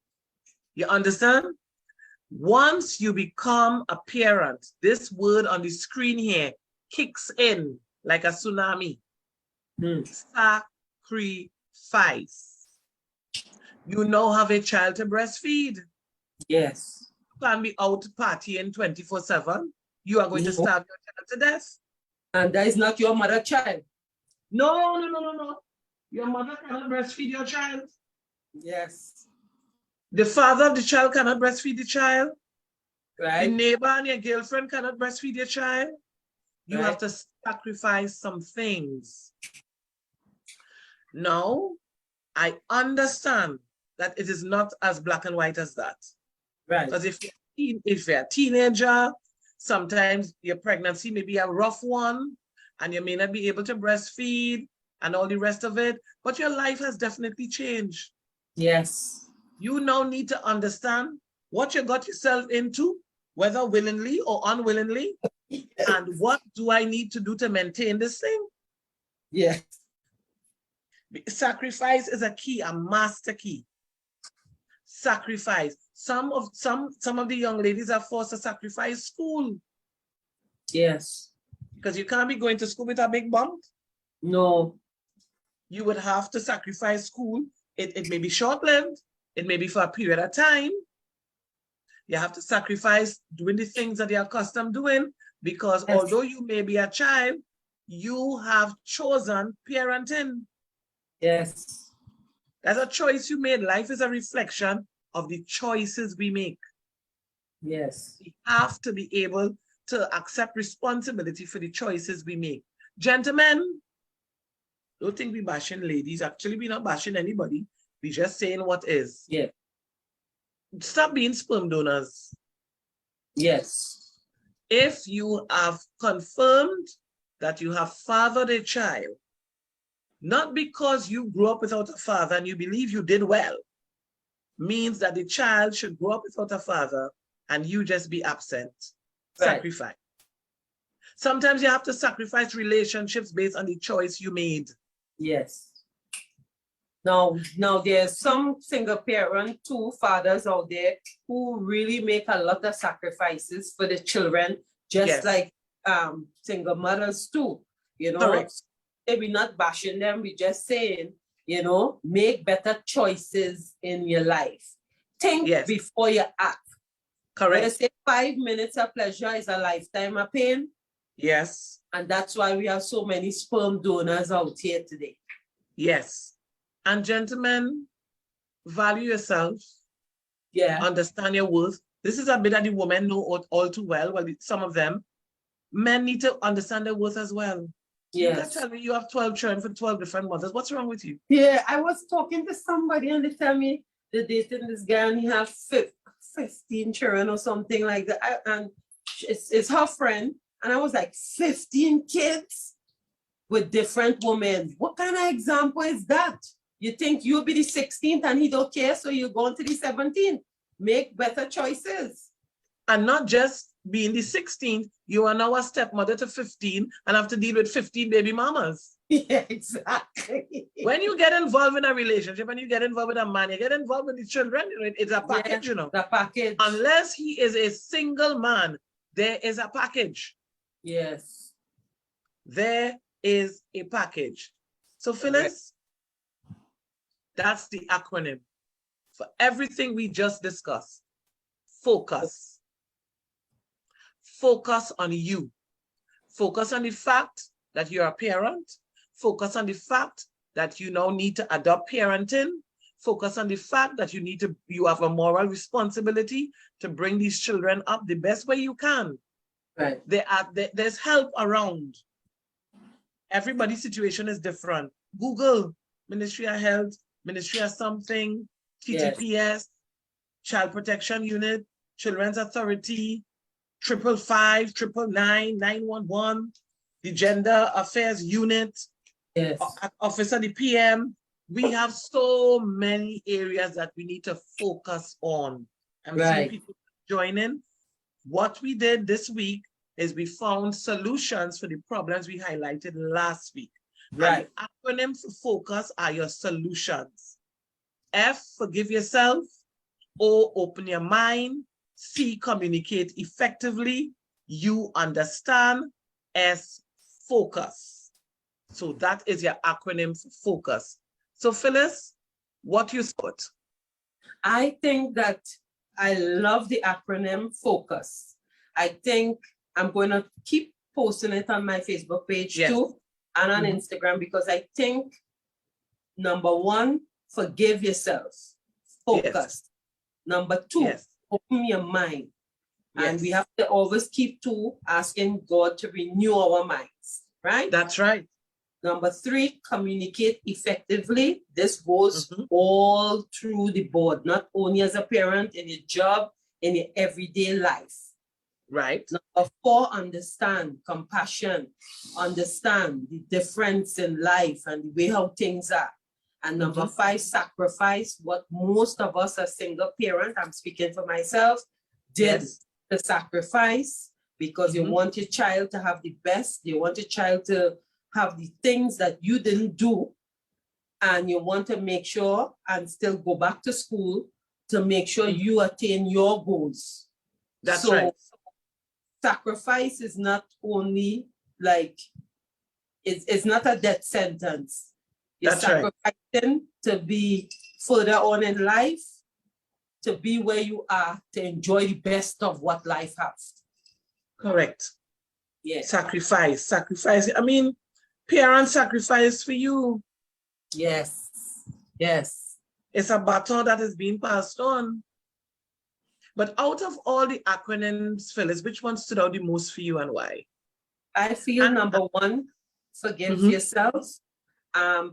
You understand? Once you become a parent, this word on the screen here kicks in like a tsunami. Sacrifice. You now have a child to breastfeed. Yes. You can't be out partying 24/7. You are going to starve your child to death. And that is not your mother child. No. Your mother cannot breastfeed your child. Yes. The father of the child cannot breastfeed the child. Right. The neighbor and your girlfriend cannot breastfeed your child. You have to sacrifice some things. Now, I understand that it is not as black and white as that. Right. Because if you're a teenager, sometimes your pregnancy may be a rough one, and you may not be able to breastfeed and all the rest of it, but your life has definitely changed. Yes. You now need to understand what you got yourself into, whether willingly or unwillingly, and what do I need to do to maintain this thing? Yes. Sacrifice is a key, a master key. Sacrifice. Some of the young ladies are forced to sacrifice school. Yes. Because you can't be going to school with a big bump. No. You would have to sacrifice school. It may be short-lived. It may be for a period of time. You have to sacrifice doing the things that you're accustomed doing, because although you may be a child, you have chosen parenting. Yes. That's a choice you made. Life is a reflection of the choices we make. Yes. We have to be able to accept responsibility for the choices we make. Gentlemen, don't think we're bashing ladies. Actually, we're not bashing anybody. We're just saying what is. Yeah. Stop being sperm donors. Yes. If you have confirmed that you have fathered a child, not because you grew up without a father and you believe you did well, means that the child should grow up without a father and you just be absent. Right. Sacrifice. Sometimes you have to sacrifice relationships based on the choice you made. Yes. Now there's some single parent, two fathers out there who really make a lot of sacrifices for the children, just like single mothers too, you know. Correct. We're not bashing them, we're just saying, you know, make better choices in your life. Think before you act. Correct. They say 5 minutes of pleasure is a lifetime of pain. Yes. And that's why we have so many sperm donors out here today. Yes. And gentlemen, value yourself. Yeah. Understand your worth. This is a bit that the women know all too well. Well, some of them. Men need to understand their worth as well. Yes. You can't tell me you have 12 children for 12 different mothers. What's wrong with you? Yeah, I was talking to somebody and they tell me they're dating this guy and he has 15 children or something like that. And it's her friend. And I was like, 15 kids with different women. What kind of example is that? You think you'll be the 16th and he don't care, so you're going to the 17th. Make better choices. And not just being the 16th, you are now a stepmother to 15 and have to deal with 15 baby mamas. Yeah, exactly. When you get involved in a relationship and you get involved with a man, you get involved with the children, it's a package, you know. The package. Unless he is a single man, there is a package. Yes. There is a package. So Phyllis, that's the acronym for everything we just discussed. Focus. Focus on you. Focus on the fact that you're a parent. Focus on the fact that you now need to adopt parenting. Focus on the fact that you have a moral responsibility to bring these children up the best way you can. Right. There's help around. Everybody's situation is different. Google Ministry of Health, Ministry of something, TTPS, Child Protection Unit, Children's Authority, 555, 999, 911, the Gender Affairs Unit, Office of the PM. We have so many areas that we need to focus on. I'm seeing people join in. What we did this week is we found solutions for the problems we highlighted last week. Right. And the acronym for focus are your solutions. F, forgive yourself. O, open your mind. C, communicate effectively. U, understand. S, focus. So that is your acronym for focus. So Phyllis, what you thought? I think that I love the acronym focus. I think I'm going to keep posting it on my Facebook page too and on Instagram, because I think, number one, forgive yourself. Focus. Number two, open your mind. And we have to always keep asking God to renew our minds, right? That's right. Number three, communicate effectively. This goes all through the board, not only as a parent, in your job, in your everyday life. Right. Number four, understand, compassion, understand the difference in life and the way how things are. And number five, sacrifice, what most of us as single parents, I'm speaking for myself, did to sacrifice, because you want your child to have the best, you want your child to have the things that you didn't do, and you want to make sure and still go back to school to make sure you attain your goals. That's right. Sacrifice is not only like, it's not a death sentence. You're sacrificing to be further on in life, to be where you are, to enjoy the best of what life has. Correct. Yes. Sacrifice. I mean, parents sacrifice for you. Yes. Yes. It's a baton that is being passed on. But out of all the acronyms, Phyllis, which one stood out the most for you and why? I feel number one, forgive yourself.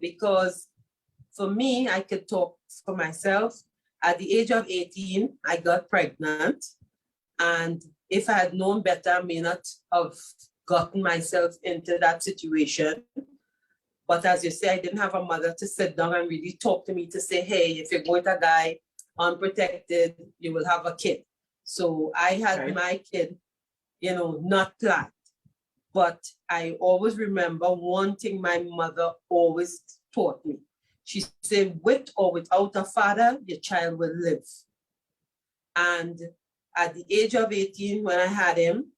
Because for me, I could talk for myself. At the age of 18, I got pregnant. And if I had known better, I may not have gotten myself into that situation. But as you say, I didn't have a mother to sit down and really talk to me to say, hey, if you're going to die, unprotected, you will have a kid. So I had my kid, you know, not planned. But I always remember one thing my mother always taught me. She said, with or without a father, your child will live. And at the age of 18, when I had him,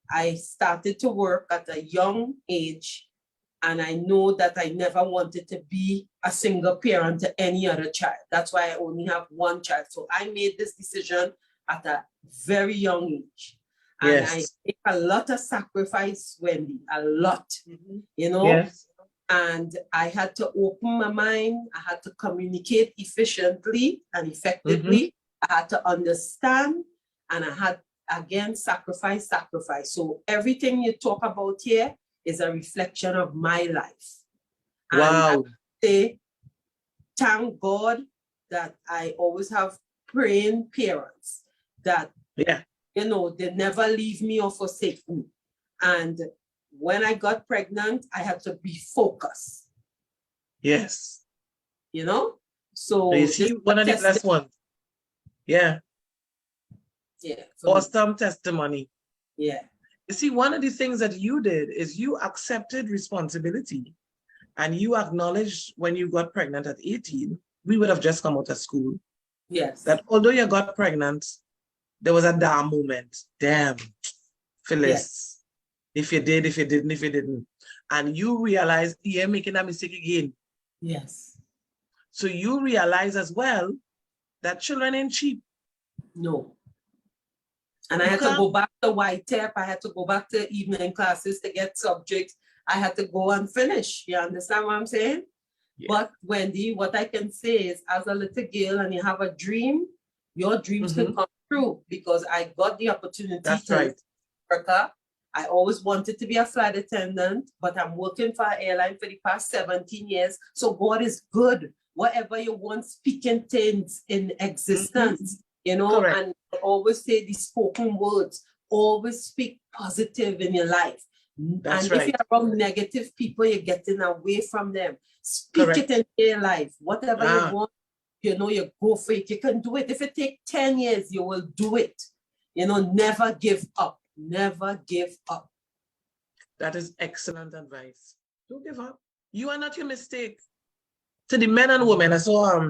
I started to work at a young age. And I know that I never wanted to be a single parent to any other child. That's why I only have one child. So I made this decision at a very young age. And I make a lot of sacrifice, Wendy, a lot, you know? Yes. And I had to open my mind. I had to communicate efficiently and effectively. I had to understand, and I had, again, sacrifice. So everything you talk about here is a reflection of my life. Wow. And I say, thank God that I always have praying parents that, you know, they never leave me or forsake me. And when I got pregnant, I had to be focused. Yes. You know? So you see, one of the blessed ones. Yeah. Yeah. Awesome testimony. Yeah. You see, one of the things that you did is you accepted responsibility, and you acknowledged when you got pregnant at 18, we would have just come out of school. Yes. That although you got pregnant, there was a damn moment. Damn, Phyllis. Yes. If you did, if you didn't, if you didn't. And you realized you're making a mistake again. Yes. So you realize as well that children ain't cheap. No. And I had to go back to YTEP. I had to go back to evening classes to get subjects. I had to go and finish. You understand what I'm saying? Yeah. But Wendy, what I can say is, as a little girl and you have a dream, your dreams can come true, because I got the opportunity to Africa. I always wanted to be a flight attendant, but I'm working for an airline for the past 17 years. So God is good. Whatever you want, speaking things in existence, you know, and I always say these spoken words, always speak positive in your life. That's and if you're around negative people, you're getting away from them. Speak it in your life. Whatever you want, you know, you go for it. You can do it. If it takes 10 years, you will do it. You know, never give up. Never give up. That is excellent advice. Don't give up. You are not your mistake. To the men and women, I saw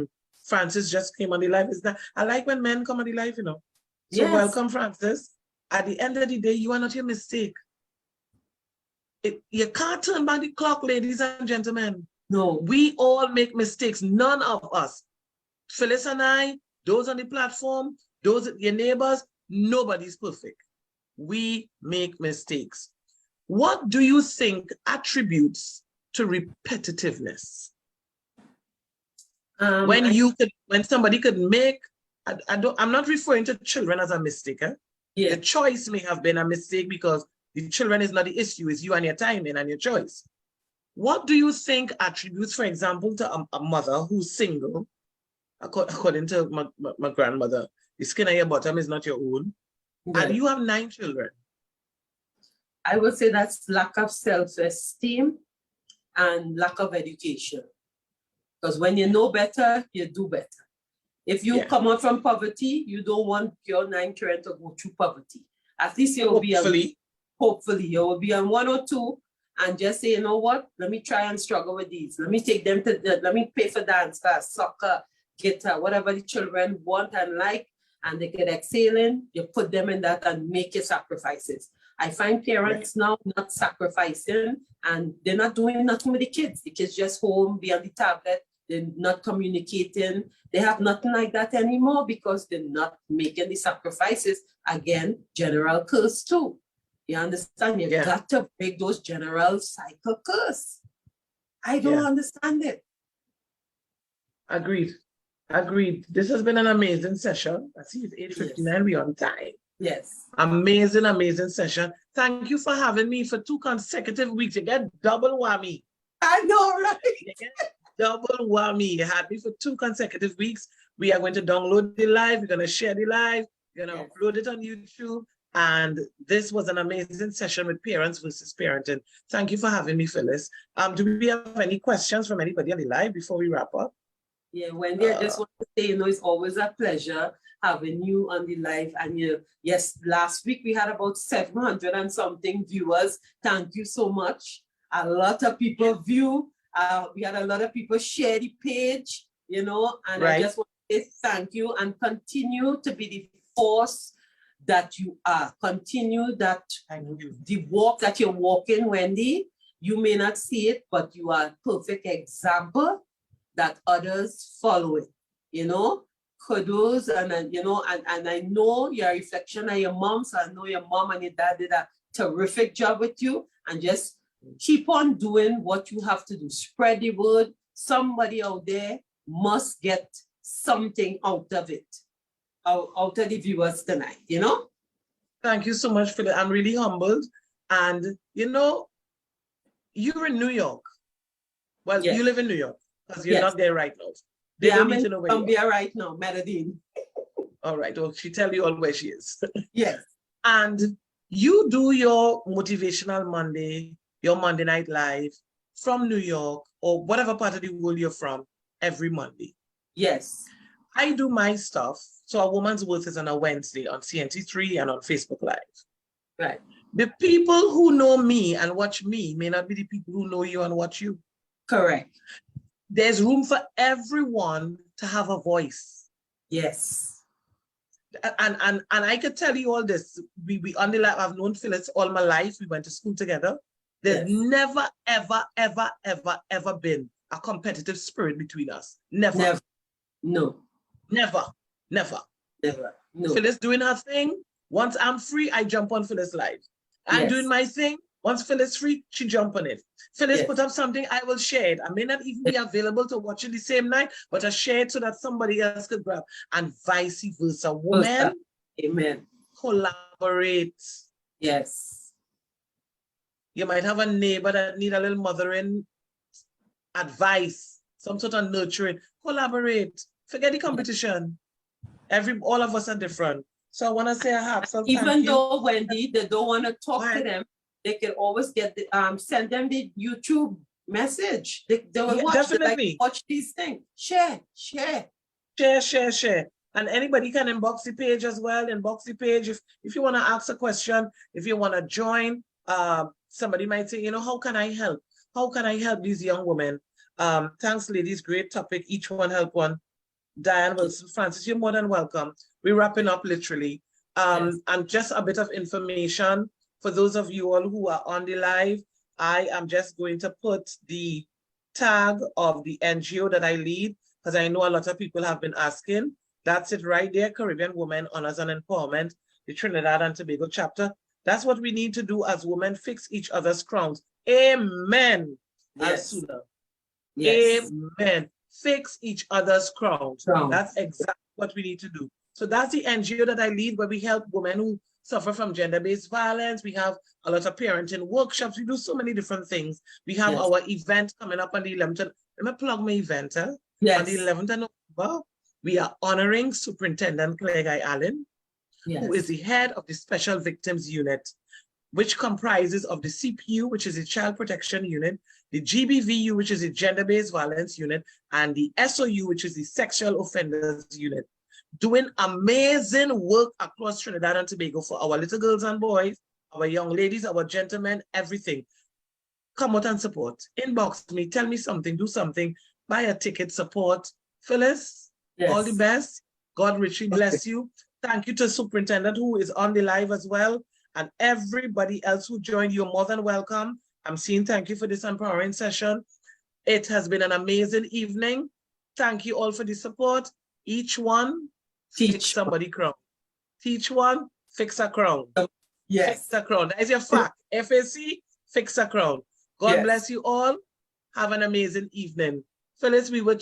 Francis just came on the live. Is that I like when men come on the live, you know. So welcome, Francis. At the end of the day, you are not your mistake. You can't turn back the clock, ladies and gentlemen. No. We all make mistakes. None of us. Phyllis and I, those on the platform, those your neighbors, nobody's perfect. We make mistakes. What do you think attributes to repetitiveness? When somebody could make, I'm not referring to children as a mistake. The choice may have been a mistake because the children is not the issue, it's you and your timing and your choice. What do you think attributes, for example, to a mother who's single, according to my grandmother, the skin on your bottom is not your own, and you have 9 children? I would say that's lack of self-esteem and lack of education. Because when you know better, you do better. If you come out from poverty, you don't want your 9 children to go through poverty. At least you will hopefully you will be on 1 or 2 and just say, you know what, let me try and struggle with these. Let me take them to, let me pay for dance class, soccer, guitar, whatever the children want and like, and they can excel in, you put them in that and make your sacrifices. I find parents now not sacrificing and they're not doing nothing with the kids. The kids just home, be on the tablet, they're not communicating. They have nothing like that anymore because they're not making the sacrifices. Again, general curse too. You understand? You've got to break those general cycle curse. I don't understand it. Agreed. Agreed. This has been an amazing session. I see it's 8:59. We're on time. Yes. Amazing, amazing session. Thank you for having me for 2 consecutive weeks. You get double whammy. I know, right? You get double whammy. You had me for 2 consecutive weeks. We are going to download the live. We're going to share the live. We're going to upload it on YouTube. And this was an amazing session with Parents versus Parenting. Thank you for having me, Phyllis. Do we have any questions from anybody on the live before we wrap up? Yeah, Wendy, I just want to say, it's always a pleasure having you on the live. And yes, last week we had about 700 and something viewers. Thank you so much. A lot of people view. We had a lot of people share the page, and I just want to say thank you and continue to be the force that you are. Continue that the walk that you're walking, Wendy. You may not see it, but you are a perfect example that others follow it, kudos, and I know your reflection on your mom, so I know your mom and your dad did a terrific job with you, and just keep on doing what you have to do. Spread the word. Somebody out there must get something out of it, out of the viewers tonight, Thank you so much, Phyllis. I'm really humbled. And, you're in New York. Well, yes. You live in New York. Because you're not there right now. I'm in Colombia right now, Medellin. All right. Well, she tell you all where she is. Yes. And you do your Motivational Monday, your Monday Night Live from New York or whatever part of the world you're from every Monday. Yes. I do my stuff. So A Woman's Worth is on a Wednesday on CNT3 and on Facebook Live. Right. The people who know me and watch me may not be the people who know you and watch you. Correct. There's room for everyone to have a voice. Yes. And I could tell you all this. We on the live, I've known Phyllis all my life. We went to school together. There's never, ever, ever, ever, ever been a competitive spirit between us. Never. Never. No. Never. Never. Never. No. Phyllis doing her thing. Once I'm free, I jump on Phyllis Live. I'm doing my thing. Once Phyllis free, she jump on it. Phyllis put up something, I will share it. I may not even be available to watch it the same night, but I share it so that somebody else could grab. And vice versa. Women, amen. Collaborate. Yes. You might have a neighbor that need a little mothering advice, some sort of nurturing. Collaborate. Forget the competition. All of us are different. So I want to say a heartfelt thank you. Even though, Wendy, they don't want to talk to them, they can always get send them the YouTube message. They will watch, definitely. Watch these things. Share. And anybody can inbox the page as well. Inbox the page if you want to ask a question, if you want to join. Somebody might say, how can I help? How can I help these young women? Thanks, ladies. Great topic. Each one help one. Diane Wilson, Francis, you're more than welcome. We're wrapping up literally. And just a bit of information for those of you all who are on the live. I am just going to put the tag of the NGO that I lead, because I know a lot of people have been asking. That's it right there, Caribbean Women Honors and Empowerment, the Trinidad and Tobago chapter. That's what we need to do as women, fix each other's crowns. Amen. Yes. Yes. Amen. Fix each other's crowns. That's exactly what we need to do. So that's the NGO that I lead, where we help women who suffer from gender-based violence. We have a lot of parenting workshops. We do so many different things. We have our event coming up on the 11th. Let me plug my event. Yes. On the 11th of November, we are honoring Superintendent Claire Guy Allen, who is the head of the Special Victims Unit, which comprises of the CPU, which is the Child Protection Unit, the GBVU, which is the Gender-Based Violence Unit, and the SOU, which is the Sexual Offenders Unit, doing amazing work across Trinidad and Tobago for our little girls and boys, our young ladies, our gentlemen, everything. Come out and support. Inbox me, tell me something, do something, buy a ticket, support. Phyllis, all the best. God richly bless you. Thank you to Superintendent who is on the live as well. And everybody else who joined, you're more than welcome. I'm saying thank you for this empowering session. It has been an amazing evening. Thank you all for the support. Each one, fix somebody crown. Teach one, fix a crown. Yes. Fix a crown. That is your fact. FAC, fix a crown. God bless you all. Have an amazing evening. Phyllis, we were